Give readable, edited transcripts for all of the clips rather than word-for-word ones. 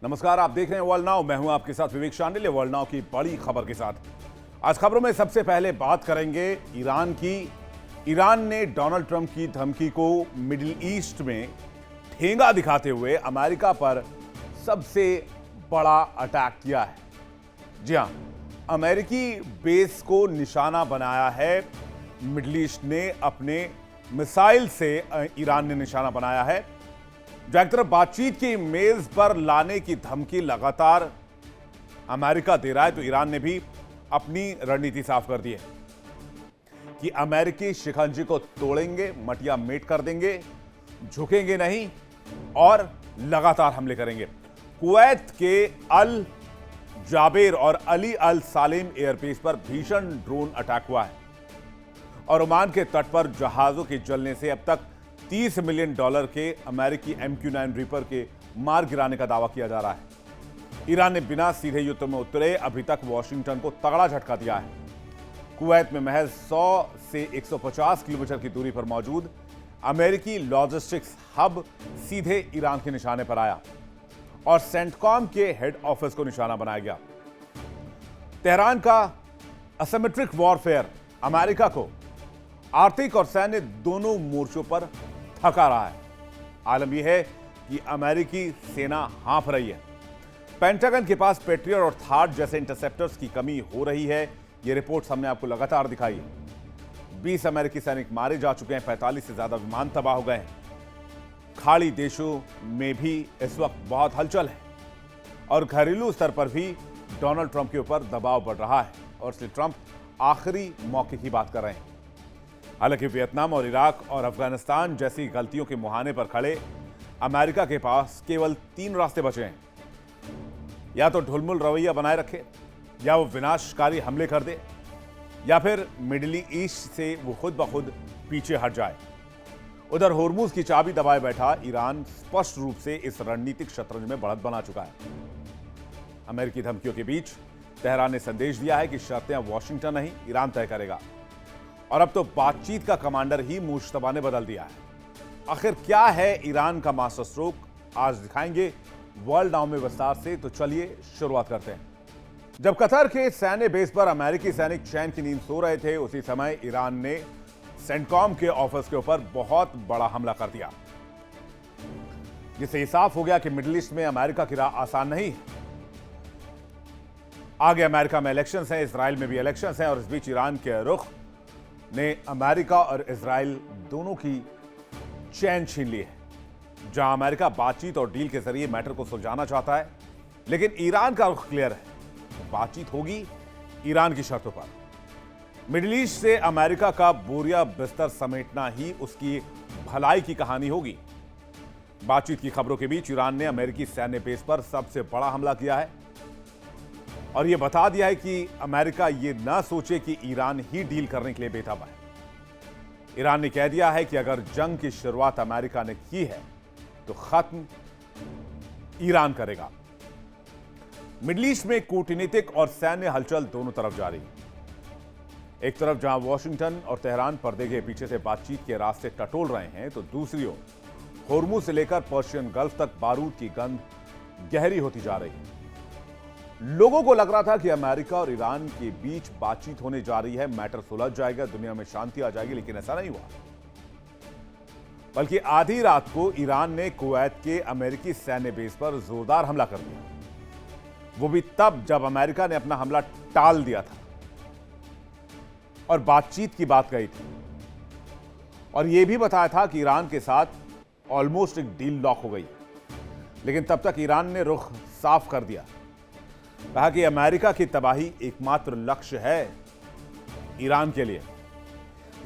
नमस्कार, आप देख रहे हैं वर्ल्ड नाउ। मैं हूं आपके साथ विवेक शांडिल्य। वर्ल्ड नाउ की बड़ी खबर के साथ आज खबरों में सबसे पहले बात करेंगे ईरान की। ईरान ने डोनाल्ड ट्रंप की धमकी को मिडिल ईस्ट में ठेंगा दिखाते हुए अमेरिका पर सबसे बड़ा अटैक किया है। जी हां, अमेरिकी बेस को निशाना बनाया है। मिडिल ईस्ट ने अपने मिसाइल से ईरान ने निशाना बनाया है। जो एक तरफ बातचीत की मेज पर लाने की धमकी लगातार अमेरिका दे रहा है, तो ईरान ने भी अपनी रणनीति साफ कर दी है कि अमेरिकी शिकंजे को तोड़ेंगे, मटिया मेट कर देंगे, झुकेंगे नहीं और लगातार हमले करेंगे। कुवैत के अल जाबेर और अली अल सालेम एयरबेस पर भीषण ड्रोन अटैक हुआ है और ओमान के तट पर जहाजों के जलने से अब तक $30 मिलियन के अमेरिकी MQ-9 रीपर के मार गिराने का दावा किया जा रहा है। ईरान ने बिना सीधे युद्ध में उतरे अभी तक वॉशिंगटन को तगड़ा झटका दिया है। कुवैत में महज 100 से 150 किलोमीटर की दूरी पर मौजूद अमेरिकी लॉजिस्टिक्स हब सीधे ईरान के निशाने पर आया और सेंटकॉम के हेड ऑफिस को निशाना बनाया गया। तेहरान का असिमेट्रिक वॉरफेयर अमेरिका को आर्थिक और सैन्य दोनों मोर्चों पर थका रहा है। आलम यह है कि अमेरिकी सेना हांफ रही है। पेंटागन के पास पेट्रियट और थार्ड जैसे इंटरसेप्टर्स की कमी हो रही है। यह रिपोर्ट्स हमने आपको लगातार दिखाई है। 20 अमेरिकी सैनिक मारे जा चुके हैं, 45 से ज्यादा विमान तबाह हो गए हैं। खाड़ी देशों में भी इस वक्त बहुत हलचल है और घरेलू स्तर पर भी डोनाल्ड ट्रंप के ऊपर दबाव बढ़ रहा है और इसलिए ट्रंप आखिरी मौके की बात कर रहे हैं। हालांकि वियतनाम और इराक और अफगानिस्तान जैसी गलतियों के मुहाने पर खड़े अमेरिका के पास केवल 3 रास्ते बचे हैं। या तो ढुलमुल रवैया बनाए रखे, या वो विनाशकारी हमले कर दे, या फिर मिडिल ईस्ट से वो खुद ब खुद पीछे हट जाए। उधर होर्मुज की चाबी दबाए बैठा ईरान स्पष्ट रूप से इस रणनीतिक शतरंज में बढ़त बना चुका है। अमेरिकी धमकियों के बीच तेहरान ने संदेश दिया है कि शर्तें अब वॉशिंगटन नहीं, ईरान तय करेगा और अब तो बातचीत का कमांडर ही मुश्तबा ने बदल दिया है। आखिर क्या है ईरान का मास्टर स्ट्रोक, आज दिखाएंगे वर्ल्ड नाउ में विस्तार से। तो चलिए शुरुआत करते हैं। जब कतर के सैन्य बेस पर अमेरिकी सैनिक चैन की नींद सो रहे थे, उसी समय ईरान ने सेंटकॉम के ऑफिस के ऊपर बहुत बड़ा हमला कर दिया, जिससे यह साफ हो गया कि मिडिल ईस्ट में अमेरिका की राह आसान नहीं है। आगे अमेरिका में इलेक्शंस हैं, इजराइल में भी इलेक्शंस हैं और इस बीच ईरान के रुख ने अमेरिका और इजराइल दोनों की चैन छीन ली है। जहां अमेरिका बातचीत और डील के जरिए मैटर को सुलझाना चाहता है, लेकिन ईरान का रुख क्लियर है, बातचीत होगी ईरान की शर्तों पर। मिडिल ईस्ट से अमेरिका का बोरिया बिस्तर समेटना ही उसकी भलाई की कहानी होगी। बातचीत की खबरों के बीच ईरान ने अमेरिकी सैन्य बेस पर सबसे बड़ा हमला किया है और यह बता दिया है कि अमेरिका यह ना सोचे कि ईरान ही डील करने के लिए बेताब है। ईरान ने कह दिया है कि अगर जंग की शुरुआत अमेरिका ने की है तो खत्म ईरान करेगा। मिडिल ईस्ट में कूटनीतिक और सैन्य हलचल दोनों तरफ जारी है। एक तरफ जहां वॉशिंगटन और तेहरान पर्दे के पीछे से बातचीत के रास्ते टटोल रहे हैं, तो दूसरी ओर होर्मुज से लेकर पर्शियन गल्फ तक बारूद की गंध गहरी होती जा रही है। लोगों को लग रहा था कि अमेरिका और ईरान के बीच बातचीत होने जा रही है, मैटर सुलझ जाएगा, दुनिया में शांति आ जाएगी, लेकिन ऐसा नहीं हुआ। बल्कि आधी रात को ईरान ने कुवैत के अमेरिकी सैन्य बेस पर जोरदार हमला कर दिया, वो भी तब जब अमेरिका ने अपना हमला टाल दिया था और बातचीत की बात कही थी और यह भी बताया था कि ईरान के साथ ऑलमोस्ट एक डील लॉक हो गई। लेकिन तब तक ईरान ने रुख साफ कर दिया, कहा कि अमेरिका की तबाही एकमात्र लक्ष्य है ईरान के लिए।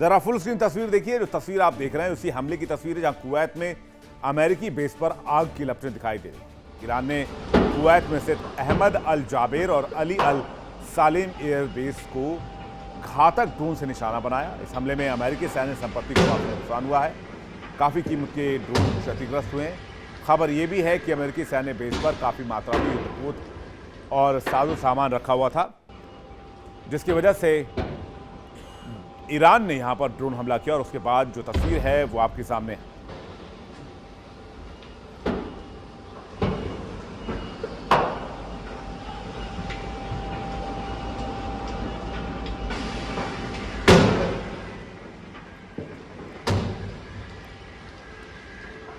जरा फुल स्क्रीन तस्वीर देखिए। जो तस्वीर आप देख रहे हैं उसी हमले की तस्वीर है, जहां कुवैत में अमेरिकी बेस पर आग की लपटें दिखाई दे रही। ईरान ने कुवैत में स्थित अहमद अल जाबेर और अली अल सालेम एयरबेस को घातक ड्रोन से निशाना बनाया। इस हमले में अमेरिकी सैन्य संपत्ति को काफी नुकसान हुआ है, काफी कीमत के ड्रोन क्षतिग्रस्त हुए हैं। खबर यह भी है कि अमेरिकी सैन्य बेस पर काफी मात्रा में युद्धपोत और साजो सामान रखा हुआ था, जिसकी वजह से ईरान ने यहां पर ड्रोन हमला किया और उसके बाद जो तस्वीर है वो आपके सामने है।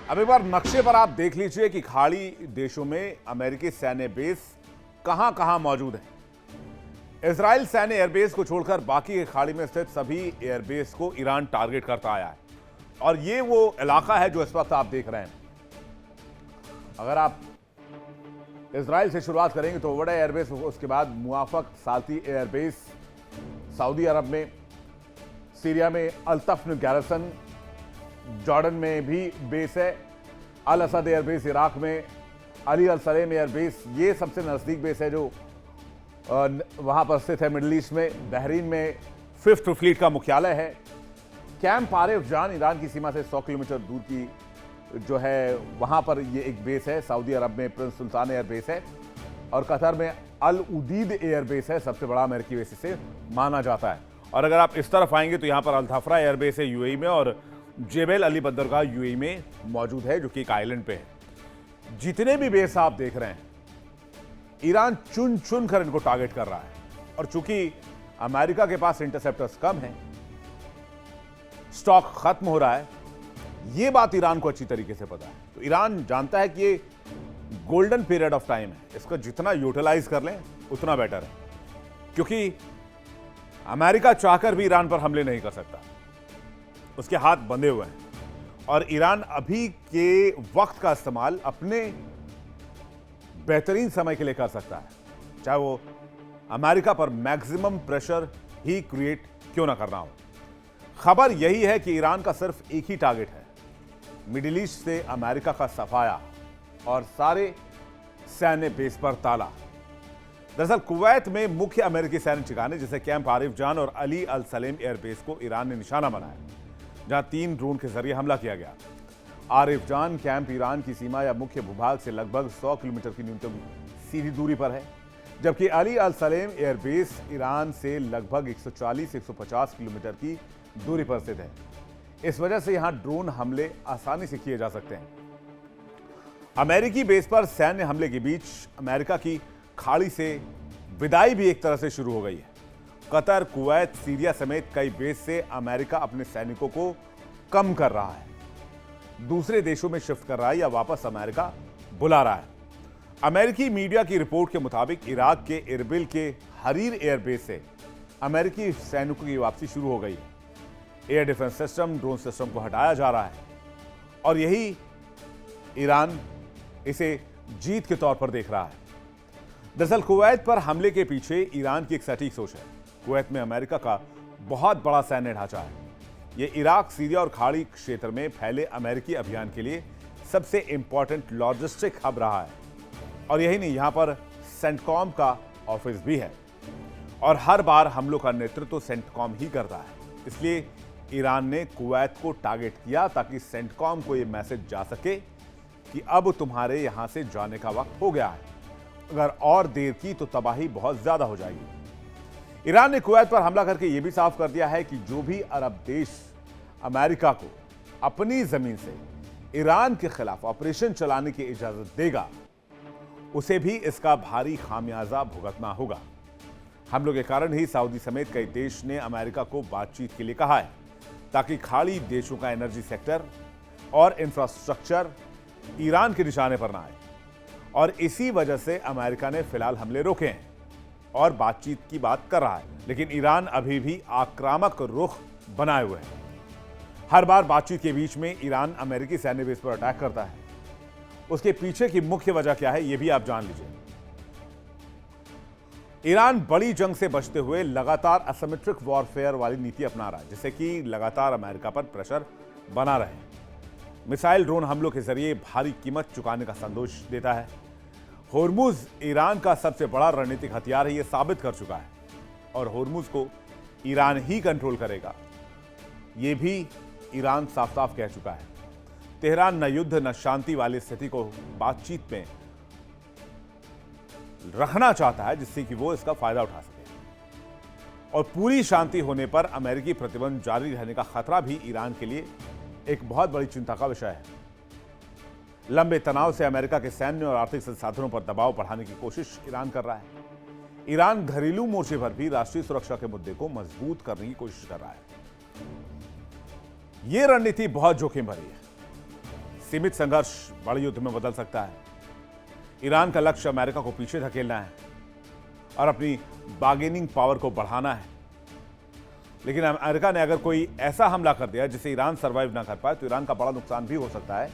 अब एक बार नक्शे पर आप देख लीजिए कि खाड़ी देशों में अमेरिकी सैन्य बेस कहां कहां मौजूद है। इजराइल सैन्य एयरबेस को छोड़कर बाकी के खाड़ी में स्थित सभी एयरबेस को ईरान टारगेट करता आया है और ये वो इलाका है जो इस वक्त आप देख रहे हैं। अगर आप इजराइल से शुरुआत करेंगे तो बड़ा एयरबेस, उसके बाद मुआफक साल्ती एयरबेस सऊदी अरब में, सीरिया में अल-तफ्न गैरसन, जॉर्डन में भी बेस है, अल असद एयरबेस इराक में, अली अल सलेम एयरबेस ये सबसे नज़दीक बेस है जो वहां पर स्थित है मिडिल ईस्ट में। बहरीन में 5th फ्लीट का मुख्यालय है। कैंप आरिफ जान ईरान की सीमा से 100 किलोमीटर दूर की जो है वहां पर ये एक बेस है। सऊदी अरब में प्रिंस सुल्तान एयरबेस है और कतर में अल उदीद एयरबेस है, सबसे बड़ा अमेरिकी बेस से माना जाता है। और अगर आप इस तरफ आएंगे तो यहां पर अल धफ्रा एयरबेस है यूएई में और जेबेल अली बंदरगाह यूएई में मौजूद है जो कि एक आइलैंड पे है। जितने भी बेस आप देख रहे हैं ईरान चुन चुन कर इनको टारगेट कर रहा है और चूंकि अमेरिका के पास इंटरसेप्टर्स कम है, स्टॉक खत्म हो रहा है, यह बात ईरान को अच्छी तरीके से पता है। तो ईरान जानता है कि ये गोल्डन पीरियड ऑफ टाइम है, इसको जितना यूटिलाइज कर लें उतना बेटर है, क्योंकि अमेरिका चाहकर भी ईरान पर हमले नहीं कर सकता, उसके हाथ बंधे हुए हैं और ईरान अभी के वक्त का इस्तेमाल अपने बेहतरीन समय के लिए कर सकता है, चाहे वो अमेरिका पर मैक्सिमम प्रेशर ही क्रिएट क्यों ना करना हो। खबर यही है कि ईरान का सिर्फ एक ही टारगेट है, मिडिल ईस्ट से अमेरिका का सफाया और सारे सैन्य बेस पर ताला। दरअसल कुवैत में मुख्य अमेरिकी सैन्य ठिकाने जैसे कैंप आरिफ जान और अली अल सलेम एयरबेस को ईरान ने निशाना बनाया, जहां 3 ड्रोन के जरिए हमला किया गया। आरिफ जान कैंप ईरान की सीमा या मुख्य भूभाग से लगभग 100 किलोमीटर की न्यूनतम सीधी दूरी पर है, जबकि अली अल सलेम एयरबेस ईरान से लगभग 140-150 किलोमीटर की दूरी पर स्थित है। इस वजह से यहां ड्रोन हमले आसानी से किए जा सकते हैं। अमेरिकी बेस पर सैन्य हमले के बीच अमेरिका की खाड़ी से विदाई भी एक तरह से शुरू हो गई है। कतर, कुवैत, सीरिया समेत कई बेस से अमेरिका अपने सैनिकों को कम कर रहा है, दूसरे देशों में शिफ्ट कर रहा है या वापस अमेरिका बुला रहा है। अमेरिकी मीडिया की रिपोर्ट के मुताबिक इराक के इरबिल के हरीर एयरबेस से अमेरिकी सैनिकों की वापसी शुरू हो गई है। Air defence system, drone system को हटाया जा रहा है और यही ईरान इसे जीत के तौर पर देख रहा है। दरअसल कुवैत पर हमले के पीछे ईरान की एक सटीक सोच है। कुवैत में अमेरिका का बहुत बड़ा सैन्य ढांचा है। यह इराक, सीरिया और खाड़ी क्षेत्र में फैले अमेरिकी अभियान के लिए सबसे इंपॉर्टेंट लॉजिस्टिक हब रहा है और यही नहीं, यहां पर सेंटकॉम का ऑफिस भी है और हर बार हमलों का नेतृत्व सेंटकॉम ही करता है। इसलिए ईरान ने कुवैत को टारगेट किया ताकि सेंटकॉम को यह मैसेज जा सके कि अब तुम्हारे यहां से जाने का वक्त हो गया है, अगर और देर की तो तबाही बहुत ज्यादा हो जाएगी। ईरान ने कुवैत पर हमला करके यह भी साफ कर दिया है कि जो भी अरब देश अमेरिका को अपनी जमीन से ईरान के खिलाफ ऑपरेशन चलाने की इजाजत देगा, उसे भी इसका भारी खामियाजा भुगतना होगा। हमलों के कारण ही सऊदी समेत कई देश ने अमेरिका को बातचीत के लिए कहा है ताकि खाड़ी देशों का एनर्जी सेक्टर और इंफ्रास्ट्रक्चर ईरान के निशाने पर ना आए और इसी वजह से अमेरिका ने फिलहाल हमले रोके हैं और बातचीत की बात कर रहा है, लेकिन ईरान अभी भी आक्रामक रुख बनाए हुए है। हर बार बातचीत के बीच में ईरान अमेरिकी सैन्य बेस पर अटैक करता है। उसके पीछे की मुख्य वजह क्या है यह भी आप जान लीजिए। ईरान बड़ी जंग से बचते हुए लगातार असिमेट्रिक वॉरफेयर वाली नीति अपना रहा है, जिससे कि लगातार अमेरिका पर प्रेशर बना रहे। मिसाइल, ड्रोन हमलों के जरिए भारी कीमत चुकाने का संदेश देता है। होर्मुज ईरान का सबसे बड़ा रणनीतिक हथियार है, यह साबित कर चुका है और होर्मुज को ईरान ही कंट्रोल करेगा, यह भी ईरान साफ साफ कह चुका है। तेहरान न युद्ध न शांति वाली स्थिति को बातचीत में रखना चाहता है, जिससे कि वो इसका फायदा उठा सके और पूरी शांति होने पर अमेरिकी प्रतिबंध जारी रहने का खतरा भी ईरान के लिए एक बहुत बड़ी चिंता का विषय है। लंबे तनाव से अमेरिका के सैन्य और आर्थिक संसाधनों पर दबाव बढ़ाने की कोशिश ईरान कर रहा है। ईरान घरेलू मोर्चे पर भी राष्ट्रीय सुरक्षा के मुद्दे को मजबूत करने की कोशिश कर रहा है। यह रणनीति बहुत जोखिम भरी है। सीमित संघर्ष बड़े युद्ध में बदल सकता है। ईरान का लक्ष्य अमेरिका को पीछे धकेलना है और अपनी बार्गेनिंग पावर को बढ़ाना है। लेकिन अमेरिका ने अगर कोई ऐसा हमला कर दिया जिसे ईरान सरवाइव ना कर पाए तो ईरान का बड़ा नुकसान भी हो सकता है।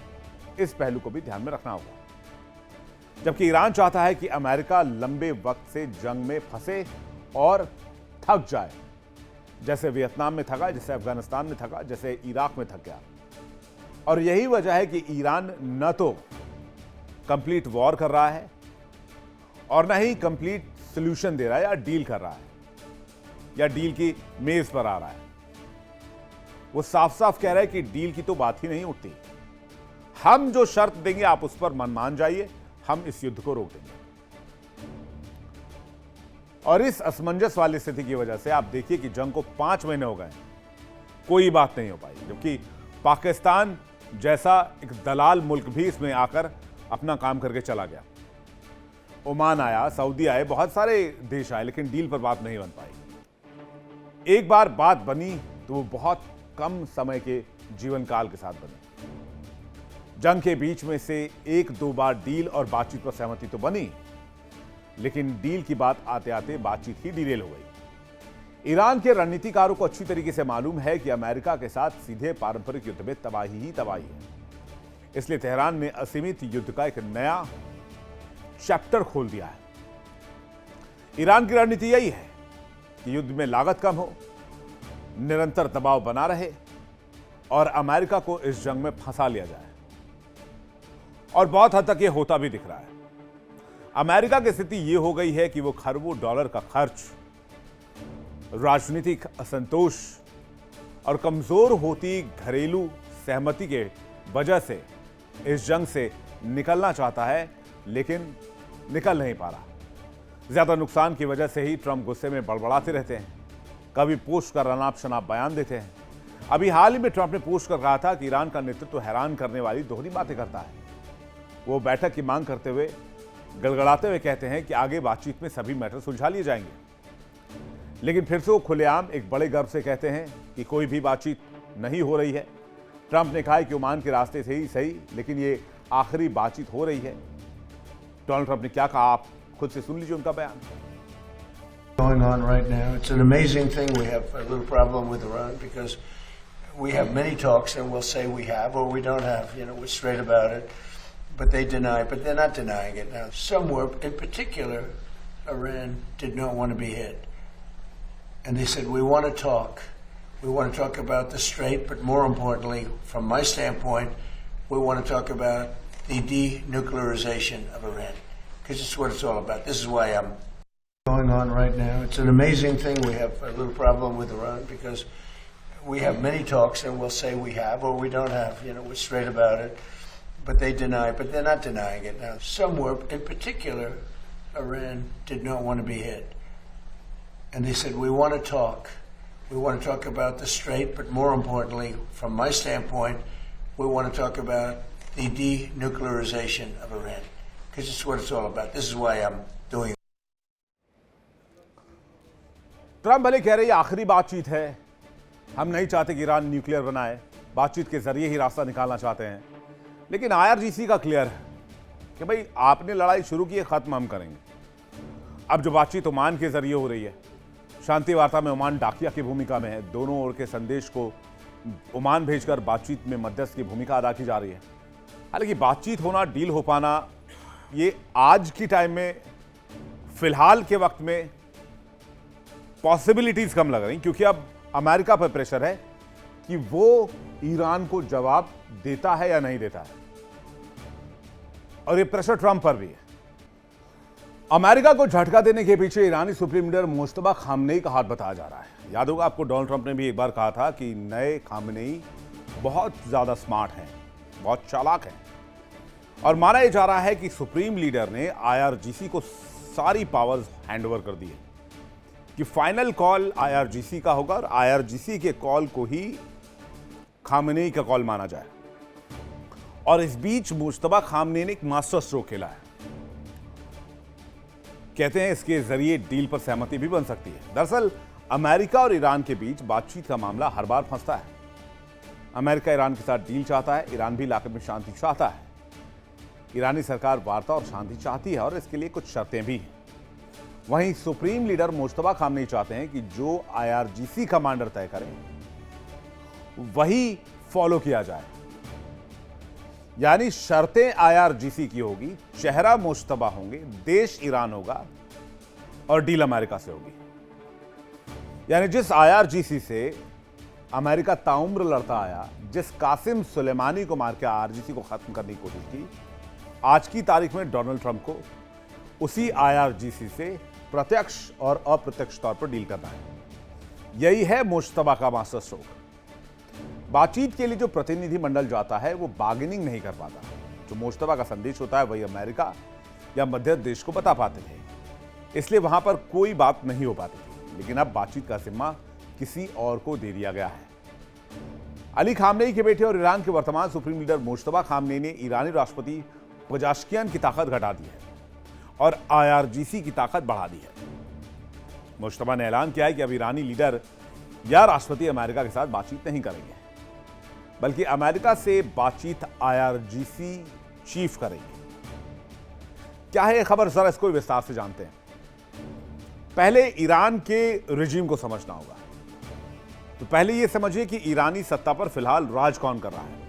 इस पहलू को भी ध्यान में रखना होगा। जबकि ईरान चाहता है कि अमेरिका लंबे वक्त से जंग में फंसे और थक जाए, जैसे वियतनाम में थका, जैसे अफगानिस्तान में थका, जैसे इराक में थक गया। और यही वजह है कि ईरान न तो कंप्लीट वॉर कर रहा है और न ही कंप्लीट सॉल्यूशन दे रहा है या डील कर रहा है या डील की मेज पर आ रहा है। वो साफ साफ कह रहा है कि डील की तो बात ही नहीं उठती। हम जो शर्त देंगे आप उस पर मान जाइए, हम इस युद्ध को रोक देंगे। और इस असमंजस वाली स्थिति की वजह से आप देखिए कि जंग को 5 महीने हो गए, कोई बात नहीं हो पाई। जबकि पाकिस्तान जैसा एक दलाल मुल्क भी इसमें आकर अपना काम करके चला गया। ओमान आया, सऊदी आए, बहुत सारे देश आए, लेकिन डील पर बात नहीं बन पाई। एक बार बात बनी तो वो बहुत कम समय के जीवन काल के साथ बनी। जंग के बीच में से 1-2 बार डील और बातचीत पर सहमति तो बनी, लेकिन डील की बात आते आते बातचीत ही डिरेल हो गई। ईरान के रणनीतिकारों को अच्छी तरीके से मालूम है कि अमेरिका के साथ सीधे पारंपरिक युद्ध में तबाही ही तबाही है। इसलिए तेहरान ने असीमित युद्ध का एक नया चैप्टर खोल दिया है। ईरान की रणनीति यही है कि युद्ध में लागत कम हो, निरंतर दबाव बना रहे और अमेरिका को इस जंग में फंसा लिया जाए। और बहुत हद तक यह होता भी दिख रहा है। अमेरिका की स्थिति यह हो गई है कि वो खरबों डॉलर का खर्च, राजनीतिक असंतोष और कमजोर होती घरेलू सहमति के वजह से इस जंग से निकलना चाहता है, लेकिन निकल नहीं पा रहा। ज्यादा नुकसान की वजह से ही ट्रंप गुस्से में बड़बड़ाते रहते हैं, कभी पोस्ट कर अनाप शनाप बयान देते हैं। अभी हाल ही में ट्रंप ने पोस्ट कर कहा था कि ईरान का नेतृत्व हैरान करने वाली दोहरी बातें करता है। वो बैठक की मांग करते हुए गड़गड़ाते हुए कहते हैं कि आगे बातचीत में सभी मैटर सुलझा लिए जाएंगे, लेकिन फिर से वो खुलेआम एक बड़े गर्व से कहते हैं कि कोई भी बातचीत नहीं हो रही है। ट्रंप ने कहा है कि ओमान के रास्ते से ही सही, लेकिन ये आखिरी बातचीत हो रही है। डोनाल्ड ट्रंप ने क्या कहा, आप खुद से सुन लीजिए उनका बयान। Going on right now. It's an amazing thing. We have a little problem with Iran because we have many talks and we'll say we have or we don't have. You know, we're straight about it. But they deny, but they're not denying it now. Somewhere, in particular, Iran did not want to be hit. And they said, we want to talk. We want to talk about the strait, but more importantly, from my standpoint, we want to talk about the denuclearization of Iran. Because it's what it's all about. This is why I'm going on right now. It's an amazing thing. We have a little problem with Iran because we have many talks and we'll say we have or we don't have. You know, we're straight about it. But they deny, but they're not denying it now. Somewhere, in particular, Iran did not want to be hit. And they said, we want to talk. We want to talk about the strait, but more importantly, from my standpoint, we want to talk about the denuclearization of Iran. Because it's what it's all about. This is why I'm doing it. Trump भले कह रहे हैं आखिरी बातचीत है, हम नहीं चाहते कि ईरान न्यूक्लियर बनाए, बातचीत के जरिए ही रास्ता निकालना चाहते हैं। लेकिन आईआरजीसी का क्लियर है कि भाई आपने लड़ाई शुरू की है, खत्म हम करेंगे। अब जो बातचीत ओमान के जरिए हो रही है, शांति वार्ता में ओमान डाकिया की भूमिका में है। दोनों ओर के संदेश को ओमान भेजकर बातचीत में मध्यस्थ की भूमिका अदा की जा रही है। हालांकि बातचीत होना, डील हो पाना, ये आज की टाइम में, फिलहाल के वक्त में पॉसिबिलिटीज कम लग रही, क्योंकि अब अमेरिका पर प्रेशर है कि वो ईरान को जवाब देता है या नहीं देता है, और ये प्रेशर ट्रंप पर भी है। अमेरिका को झटका देने के पीछे ईरानी सुप्रीम लीडर मुस्तफा खामनेई का हाथ बताया जा रहा है। याद होगा आपको, डोनाल्ड ट्रंप ने भी एक बार कहा था कि नए खामनेई बहुत ज्यादा स्मार्ट हैं, बहुत चालाक हैं, और माना यह जा रहा है कि सुप्रीम लीडर ने आईआरजीसी को सारी पावर्स हैंडओवर कर दी है कि फाइनल कॉल आईआरजीसी का होगा और आईआरजीसी के कॉल को ही खामनेई का कॉल माना जाए। और इस बीच मुस्तफा खामनेई ने एक मास्टर स्ट्रोक खेला है। कहते हैं इसके जरिए डील पर सहमति भी बन सकती है। दरअसल अमेरिका और ईरान के बीच बातचीत का मामला हर बार फंसता है। अमेरिका ईरान के साथ डील चाहता है, ईरान भी इलाके में शांति चाहता है। ईरानी सरकार वार्ता और शांति चाहती है और इसके लिए कुछ शर्तें भी हैं। वहीं सुप्रीम लीडर मुश्तबा खामनेई चाहते हैं कि जो IRGC कमांडर तय करें वही फॉलो किया जाए, यानी शर्तें IRGC की होगी, चेहरा मुश्तबा होंगे, देश ईरान होगा और डील अमेरिका से होगी। यानी जिस IRGC से अमेरिका ताउम्र लड़ता आया, जिस कासिम सुलेमानी को मार के IRGC को खत्म करने की कोशिश की, आज की तारीख में डोनाल्ड ट्रंप को उसी IRGC से प्रत्यक्ष और अप्रत्यक्ष तौर पर डील करना है। यही है मुश्तबा का मास्टर स्ट्रोक। बातचीत के लिए जो प्रतिनिधि मंडल जाता है वो बार्गेनिंग नहीं कर पाता। जो मुश्तबा का संदेश होता है वही अमेरिका या मध्य देश को बता पाते थे, इसलिए वहां पर कोई बात नहीं हो पाती थी। लेकिन अब बातचीत का जिम्मा किसी और को दे दिया गया है। अली खामनेई के बेटे और ईरान के वर्तमान सुप्रीम लीडर मुश्तबा खामनेई ने ईरानी राष्ट्रपति पजाश्कियान की ताकत घटा दी है और IRGC की ताकत बढ़ा दी है। मुश्तबा ने ऐलान किया है कि अब ईरानी लीडर या राष्ट्रपति अमेरिका के साथ बातचीत नहीं करेंगे, बल्कि अमेरिका से बातचीत IRGC चीफ करेंगे। क्या है यह खबर, जरा इसको विस्तार से जानते हैं। पहले ईरान के रिजीम को समझना होगा। तो पहले यह समझिए कि ईरानी सत्ता पर फिलहाल राज कौन कर रहा है।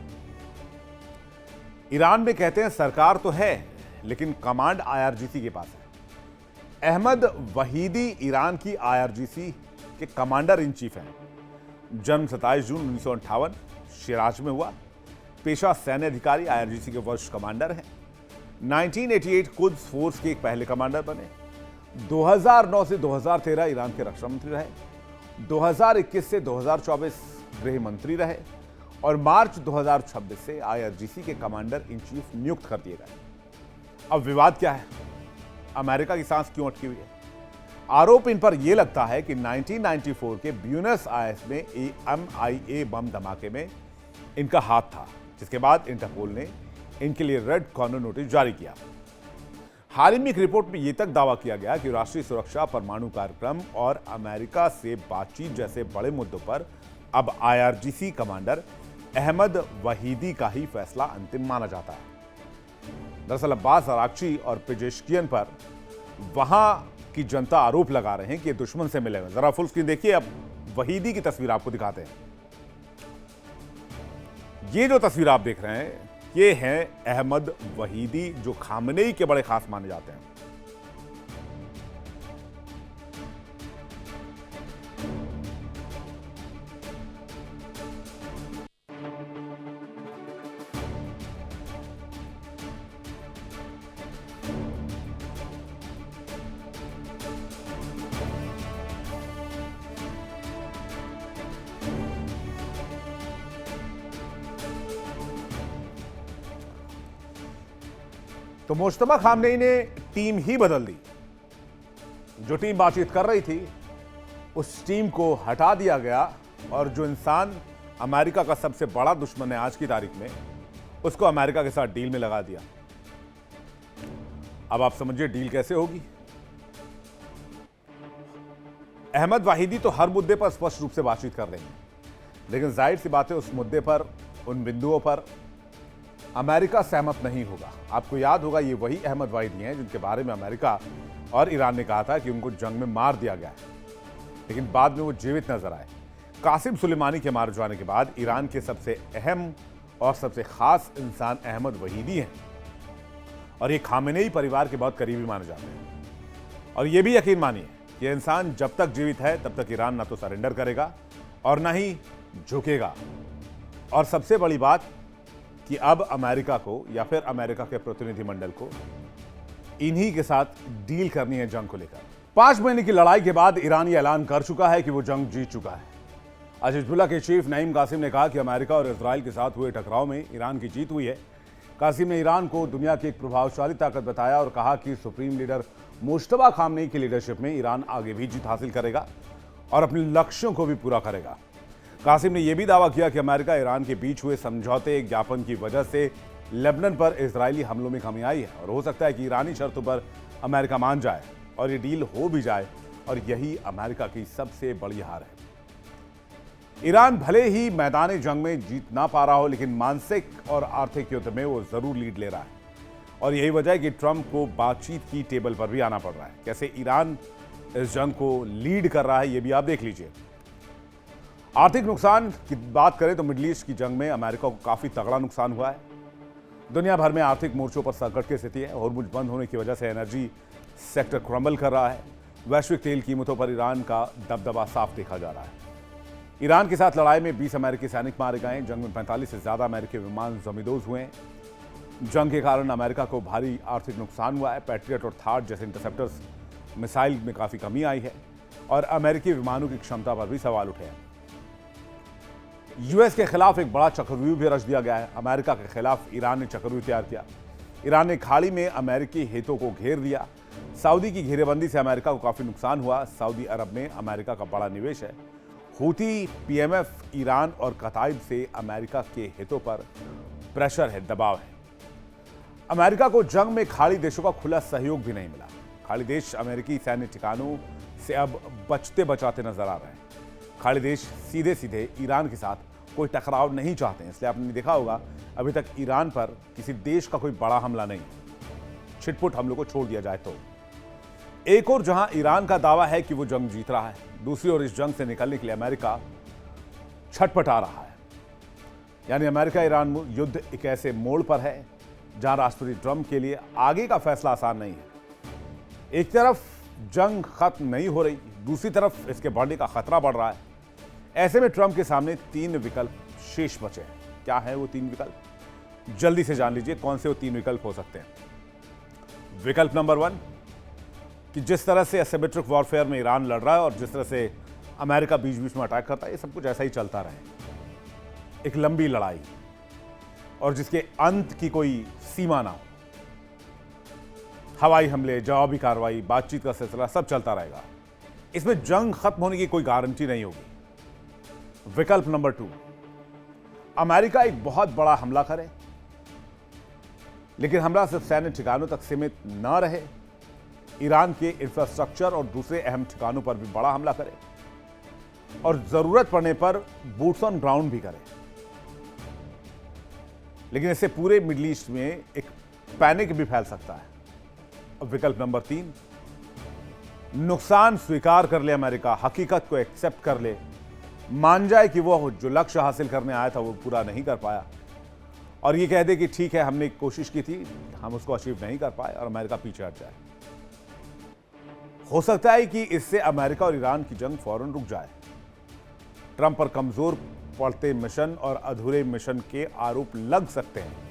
ईरान में कहते हैं सरकार तो है, लेकिन कमांड IRGC के पास है। अहमद वहीदी ईरान की IRGC के कमांडर इन चीफ हैं। जन्म 27 जून 1958 शिराज में हुआ। पेशा सैन्य अधिकारी, IRGC के वरिष्ठ कमांडर हैं। 1988 कुद्स फोर्स के एक पहले कमांडर बने। 2009 से 2013 ईरान के रक्षा मंत्री रहे। 2021 से 2024 गृह मंत्री रहे और मार्च 2026 से IRGC के कमांडर इन चीफ नियुक्त कर दिए गए। अब विवाद क्या है? अमेरिका की सांस क्यों अटकी हुई है? आरोप इन पर यह लगता है कि 1994 के ब्यूनस आयर्स में MIA बम धमाके में इनका हाथ था, जिसके बाद इंटरपोल ने इनके लिए रेड कॉर्नर नोटिस जारी किया। हाल ही में एक रिपोर्ट में यह तक दावा किया गया कि राष्ट्रीय सुरक्षा, परमाणु कार्यक्रम और अमेरिका से बातचीत जैसे बड़े मुद्दों पर अब IRGC कमांडर अहमद वहीदी का ही फैसला अंतिम माना जाता है। दरअसल अब्बास अराक्ची और पेजेश्कियन पर वहां की जनता आरोप लगा रहे हैं कि ये दुश्मन से मिले हुए। जरा फुल स्क्रीन देखिए, अब वहीदी की तस्वीर आपको दिखाते हैं। ये जो तस्वीर आप देख रहे हैं, ये हैं अहमद वहीदी, जो खामनेई के बड़े खास माने जाते हैं। तो मुश्तबा खामनेई ने टीम ही बदल दी। जो टीम बातचीत कर रही थी उस टीम को हटा दिया गया और जो इंसान अमेरिका का सबसे बड़ा दुश्मन है आज की तारीख में, उसको अमेरिका के साथ डील में लगा दिया। अब आप समझिए डील कैसे होगी। अहमद वाहिदी तो हर मुद्दे पर स्पष्ट रूप से बातचीत कर रहे हैं, लेकिन जाहिर सी बात है उस मुद्दे पर, उन बिंदुओं पर अमेरिका सहमत नहीं होगा। आपको याद होगा ये वही अहमद वाहिदी हैं जिनके बारे में अमेरिका और ईरान ने कहा था कि उनको जंग में मार दिया गया है, लेकिन बाद में वो जीवित नजर आए। कासिम सुलेमानी के मारे जाने के बाद ईरान के सबसे अहम और सबसे खास इंसान अहमद वहीदी हैं और ये खामेनेई परिवार के बहुत करीबी माने जाते हैं। और ये भी यकीन मानिए कि ये इंसान जब तक जीवित है तब तक ईरान ना तो सरेंडर करेगा और ना ही झुकेगा। और सबसे बड़ी बात कि अब अमेरिका को या फिर अमेरिका के प्रतिनिधिमंडल को इन्हीं के साथ डील करनी है जंग को लेकर। 5 महीने की लड़ाई के बाद ईरान ये ऐलान कर चुका है कि वो जंग जीत चुका है। आज हिजबुल्लाह के चीफ नईम कासिम ने कहा कि अमेरिका और इजराइल के साथ हुए टकराव में ईरान की जीत हुई है। कासिम ने ईरान को दुनिया की एक प्रभावशाली ताकत बताया और कहा कि सुप्रीम लीडर मुश्तबा खामनेई की लीडरशिप में ईरान आगे भी जीत हासिल करेगा और अपने लक्ष्यों को भी पूरा करेगा। कासिम ने यह भी दावा किया कि अमेरिका ईरान के बीच हुए समझौते ज्ञापन की वजह से लेबनान पर इजरायली हमलों में कमी आई है और हो सकता है कि ईरानी शर्तों पर अमेरिका मान जाए और ये डील हो भी जाए, और यही अमेरिका की सबसे बड़ी हार है। ईरान भले ही मैदानी जंग में जीत ना पा रहा हो, लेकिन मानसिक और आर्थिक युद्ध में वो जरूर लीड ले रहा है। और यही वजह है कि ट्रंप को बातचीत की टेबल पर भी आना पड़ रहा है। कैसे ईरान इस जंग को लीड कर रहा है, ये भी आप देख लीजिए। आर्थिक नुकसान की बात करें तो मिडिल ईस्ट की जंग में अमेरिका को काफी तगड़ा नुकसान हुआ है। दुनिया भर में आर्थिक मोर्चों पर संकट की स्थिति है। हॉर्मुज़ बंद होने की वजह से एनर्जी सेक्टर क्रम्बल कर रहा है। वैश्विक तेल कीमतों पर ईरान का दबदबा साफ देखा जा रहा है। ईरान के साथ लड़ाई में 20 अमेरिकी सैनिक मारे गए। जंग में 45 से ज्यादा अमेरिकी विमान जमींदोज हुए। जंग के कारण अमेरिका को भारी आर्थिक नुकसान हुआ है। पैट्रियट और थार्ड जैसे इंटरसेप्टर्स मिसाइल में काफी कमी आई है और अमेरिकी विमानों की क्षमता पर भी सवाल उठे हैं। यूएस के खिलाफ एक बड़ा चक्रव्यूह भी रच दिया गया है। अमेरिका के खिलाफ ईरान ने चक्रव्यूह तैयार किया। ईरान ने खाड़ी में अमेरिकी हितों को घेर दिया। सऊदी की घेरेबंदी से अमेरिका को काफी नुकसान हुआ। सऊदी अरब में अमेरिका का बड़ा निवेश है। हूती, पीएमएफ, ईरान और कताइब से अमेरिका के हितों पर प्रेशर है, दबाव है। अमेरिका को जंग में खाड़ी देशों का खुला सहयोग भी नहीं मिला। खाड़ी देश अमेरिकी सैन्य ठिकानों से अब बचते बचाते नजर आ रहे हैं। खाड़ी देश सीधे सीधे ईरान के साथ कोई टकराव नहीं चाहते हैं, इसलिए आपने देखा होगा अभी तक ईरान पर किसी देश का कोई बड़ा हमला नहीं। छिटपुट हमलों को छोड़ दिया जाए तो। एक और जहां ईरान का दावा है कि वो जंग जीत रहा है, दूसरी ओर इस जंग से निकलने के लिए अमेरिका छटपटा रहा है। यानी अमेरिका ईरान युद्ध एक ऐसे मोड़ पर है जहां राष्ट्रपति ट्रंप के लिए आगे का फैसला आसान नहीं है। एक तरफ जंग खत्म नहीं हो रही, दूसरी तरफ इसके बढ़ने का खतरा बढ़ रहा है। ऐसे में ट्रंप के सामने 3 विकल्प शेष बचे हैं। क्या है वो 3 विकल्प? जल्दी से जान लीजिए कौन से वो 3 विकल्प हो सकते हैं। विकल्प नंबर 1 कि जिस तरह से एसिमेट्रिक वॉरफेयर में ईरान लड़ रहा है और जिस तरह से अमेरिका बीच बीच में अटैक करता है, ये सब कुछ ऐसा ही चलता रहे। एक लंबी लड़ाई और जिसके अंत की कोई सीमा ना हो। हवाई हमले, जवाबी कार्रवाई, बातचीत का सिलसिला सब चलता रहेगा। इसमें जंग खत्म होने की कोई गारंटी नहीं होगी। विकल्प नंबर 2, अमेरिका एक बहुत बड़ा हमला करे, लेकिन हमला सिर्फ सैन्य ठिकानों तक सीमित न रहे, ईरान के इंफ्रास्ट्रक्चर और दूसरे अहम ठिकानों पर भी बड़ा हमला करे और जरूरत पड़ने पर बूट्स ऑन ग्राउंड भी करे। लेकिन इससे पूरे मिडिल ईस्ट में एक पैनिक भी फैल सकता है। और विकल्प नंबर 3, नुकसान स्वीकार कर ले अमेरिका, हकीकत को एक्सेप्ट कर ले, मान जाए कि वो जो लक्ष्य हासिल करने आया था वो पूरा नहीं कर पाया और ये कह दे कि ठीक है हमने कोशिश की थी, हम उसको अचीव नहीं कर पाए और अमेरिका पीछे हट जाए। हो सकता है कि इससे अमेरिका और ईरान की जंग फौरन रुक जाए। ट्रंप पर कमजोर पड़ते मिशन और अधूरे मिशन के आरोप लग सकते हैं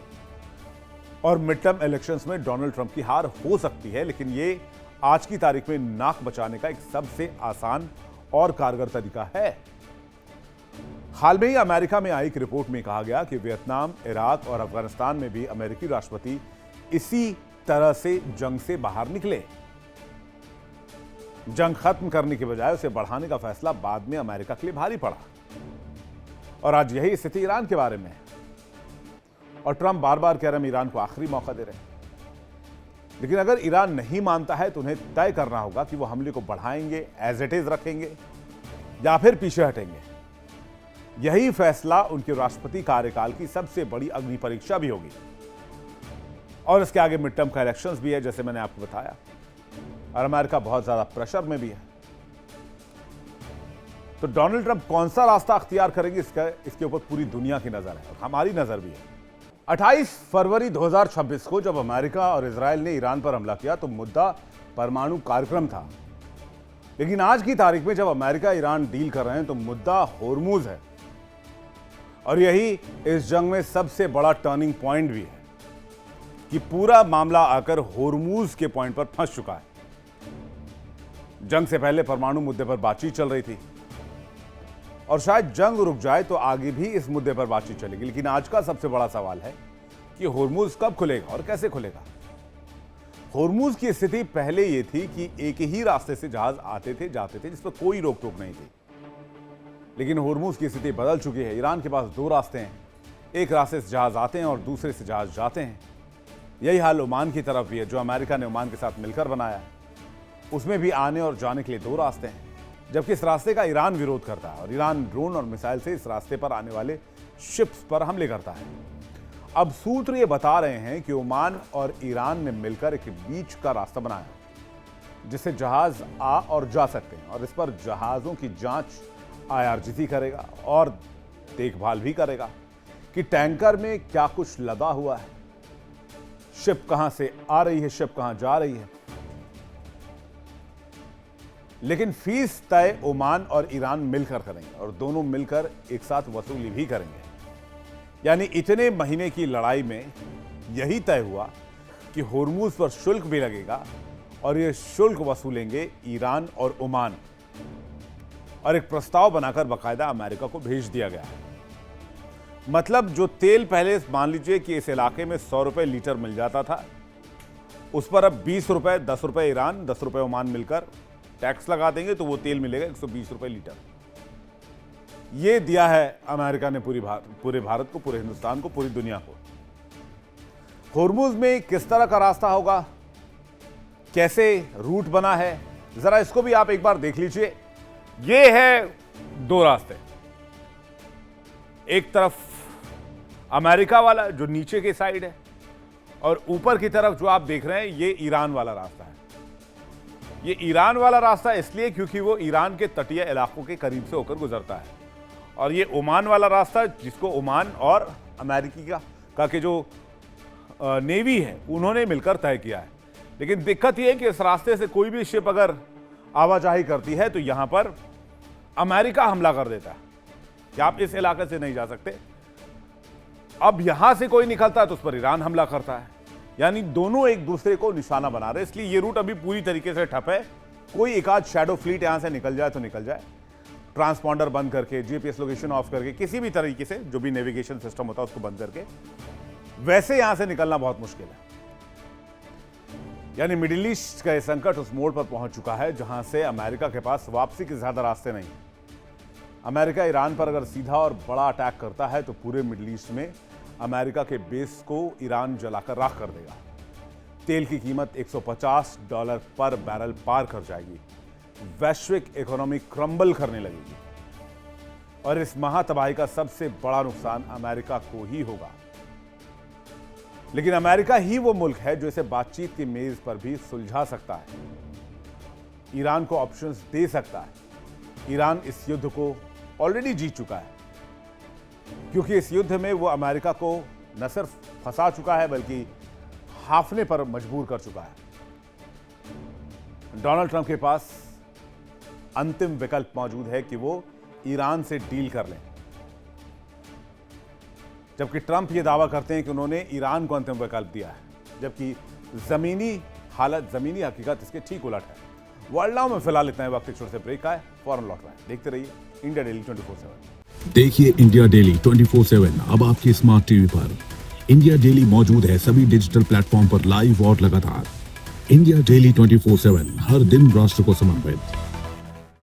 और मिड टर्म इलेक्शंस में डोनाल्ड ट्रंप की हार हो सकती है, लेकिन ये आज की तारीख में नाक बचाने का एक सबसे आसान और कारगर तरीका है। हाल में ही अमेरिका में आई एक रिपोर्ट में कहा गया कि वियतनाम, इराक और अफगानिस्तान में भी अमेरिकी राष्ट्रपति इसी तरह से जंग से बाहर निकले। जंग खत्म करने के बजाय उसे बढ़ाने का फैसला बाद में अमेरिका के लिए भारी पड़ा और आज यही स्थिति ईरान के बारे में है। और ट्रंप बार बार कह रहे हैं ईरान को आखिरी मौका दे रहे हैं, लेकिन अगर ईरान नहीं मानता है तो उन्हें तय करना होगा कि वो हमले को बढ़ाएंगे, एज इट इज रखेंगे या फिर पीछे हटेंगे। यही फैसला उनके राष्ट्रपति कार्यकाल की सबसे बड़ी अग्नि परीक्षा भी होगी और इसके आगे मिड टर्म का इलेक्शंस भी है, जैसे मैंने आपको बताया, और अमेरिका बहुत ज्यादा प्रेशर में भी है। तो डोनाल्ड ट्रंप कौन सा रास्ता अख्तियार करेंगे इसके ऊपर पूरी दुनिया की नजर है और हमारी नजर भी है। 28 फरवरी 2026 को जब अमेरिका और इजराइल ने ईरान पर हमला किया तो मुद्दा परमाणु कार्यक्रम था, लेकिन आज की तारीख में जब अमेरिका ईरान डील कर रहे हैं तो मुद्दा होर्मुज है और यही इस जंग में सबसे बड़ा टर्निंग पॉइंट भी है कि पूरा मामला आकर होर्मुज के पॉइंट पर फंस चुका है। जंग से पहले परमाणु मुद्दे पर बातचीत चल रही थी और शायद जंग रुक जाए तो आगे भी इस मुद्दे पर बातचीत चलेगी, लेकिन आज का सबसे बड़ा सवाल है कि होर्मुज कब खुलेगा और कैसे खुलेगा। होर्मुज की स्थिति पहले यह थी कि एक ही रास्ते से जहाज आते थे जाते थे, जिस पर कोई रोक टोक नहीं थी, लेकिन होर्मुज की स्थिति बदल चुकी है। ईरान के पास 2 रास्ते हैं, एक रास्ते से जहाज आते हैं और दूसरे से जहाज जाते हैं। यही हाल ओमान की तरफ भी है, जो अमेरिका ने ओमान के साथ मिलकर बनाया है। उसमें भी आने और जाने के लिए 2 रास्ते हैं। जबकि इस रास्ते का ईरान विरोध करता है और ईरान ड्रोन और मिसाइल से इस रास्ते पर आने वाले शिप्स पर हमले करता है। अब सूत्र ये बता रहे हैं कि ओमान और ईरान ने मिलकर एक बीच का रास्ता बनाया जिससे जहाज आ और जा सकते हैं और इस पर जहाजों की जांच IRGC करेगा और देखभाल भी करेगा कि टैंकर में क्या कुछ लदा हुआ है, शिप कहां से आ रही है, शिप कहां जा रही है। लेकिन फीस तय ओमान और ईरान मिलकर करेंगे और दोनों मिलकर एक साथ वसूली भी करेंगे। यानी इतने महीने की लड़ाई में यही तय हुआ कि होर्मुज पर शुल्क भी लगेगा और ये शुल्क वसूलेंगे ईरान और ओमान। और एक प्रस्ताव बनाकर बाकायदा अमेरिका को भेज दिया गया है। मतलब जो तेल पहले मान लीजिए कि इस इलाके में 100 रुपए लीटर मिल जाता था, उस पर अब 20 रुपए, 10 रुपए ईरान, 10 रुपए ओमान मिलकर टैक्स लगा देंगे तो वो तेल मिलेगा 120 रुपए लीटर। ये दिया है अमेरिका ने पूरे भारत को, पूरे हिंदुस्तान को, पूरी दुनिया को। होर्मुज में किस तरह का रास्ता होगा, कैसे रूट बना है, जरा इसको भी आप एक बार देख लीजिए। ये है दो रास्ते, एक तरफ अमेरिका वाला जो नीचे की साइड है और ऊपर की तरफ जो आप देख रहे हैं ये ईरान वाला रास्ता है। ये ईरान वाला रास्ता इसलिए क्योंकि वो ईरान के तटीय इलाकों के करीब से होकर गुजरता है और ये ओमान वाला रास्ता जिसको ओमान और अमेरिका के जो नेवी है उन्होंने मिलकर तय किया है। लेकिन दिक्कत यह है कि इस रास्ते से कोई भी शिप अगर आवाजाही करती है तो यहां पर अमेरिका हमला कर देता है कि आप इस इलाके से नहीं जा सकते। अब यहां से कोई निकलता है तो उस पर ईरान हमला करता है, यानी दोनों एक दूसरे को निशाना बना रहे। इसलिए ये रूट अभी पूरी तरीके से ठप है। कोई एक आध शैडो फ्लीट यहां से निकल जाए तो निकल जाए, ट्रांसपॉन्डर बंद करके, जीपीएस लोकेशन ऑफ करके, किसी भी तरीके से जो भी नेविगेशन सिस्टम होता है उसको बंद करके, वैसे यहां से निकलना बहुत मुश्किल है। यानी मिडिल ईस्ट का संकट उस मोड़ पर पहुंच चुका है जहां से अमेरिका के पास वापसी के ज्यादा रास्ते नहीं। अमेरिका ईरान पर अगर सीधा और बड़ा अटैक करता है तो पूरे मिडिल ईस्ट में अमेरिका के बेस को ईरान जलाकर राख कर देगा। तेल की कीमत $150 पर बैरल पार कर जाएगी। वैश्विक इकोनॉमी क्रम्बल करने लगेगी और इस महातबाही का सबसे बड़ा नुकसान अमेरिका को ही होगा। लेकिन अमेरिका ही वो मुल्क है जो इसे बातचीत की मेज पर भी सुलझा सकता है, ईरान को ऑप्शंस दे सकता है। ईरान इस युद्ध को ऑलरेडी जीत चुका है क्योंकि इस युद्ध में वो अमेरिका को न सिर्फ फंसा चुका है बल्कि हाफने पर मजबूर कर चुका है। डोनाल्ड ट्रंप के पास अंतिम विकल्प मौजूद है कि वो ईरान से डील कर लें, जबकि ट्रंप ये दावा करते हैं कि उन्होंने ईरान को अंतिम विकल्प दिया है, जबकि जमीनी हालत, जमीनी हकीकत इसके ठीक उलट है। वर्ल्ड नाउ में फिलहाल इतना ही। वक्त एक छोटे से ब्रेक का है, फौरन लौट रहे हैं। देखते रहिए इंडिया डेली 24/7। देखिए इंडिया डेली 24/7 अब आपकी स्मार्ट टीवी पर। इंडिया डेली मौजूद है सभी डिजिटल प्लेटफॉर्म पर लाइव और लगातार। इंडिया डेली 24/7 हर दिन राष्ट्र को समर्पित।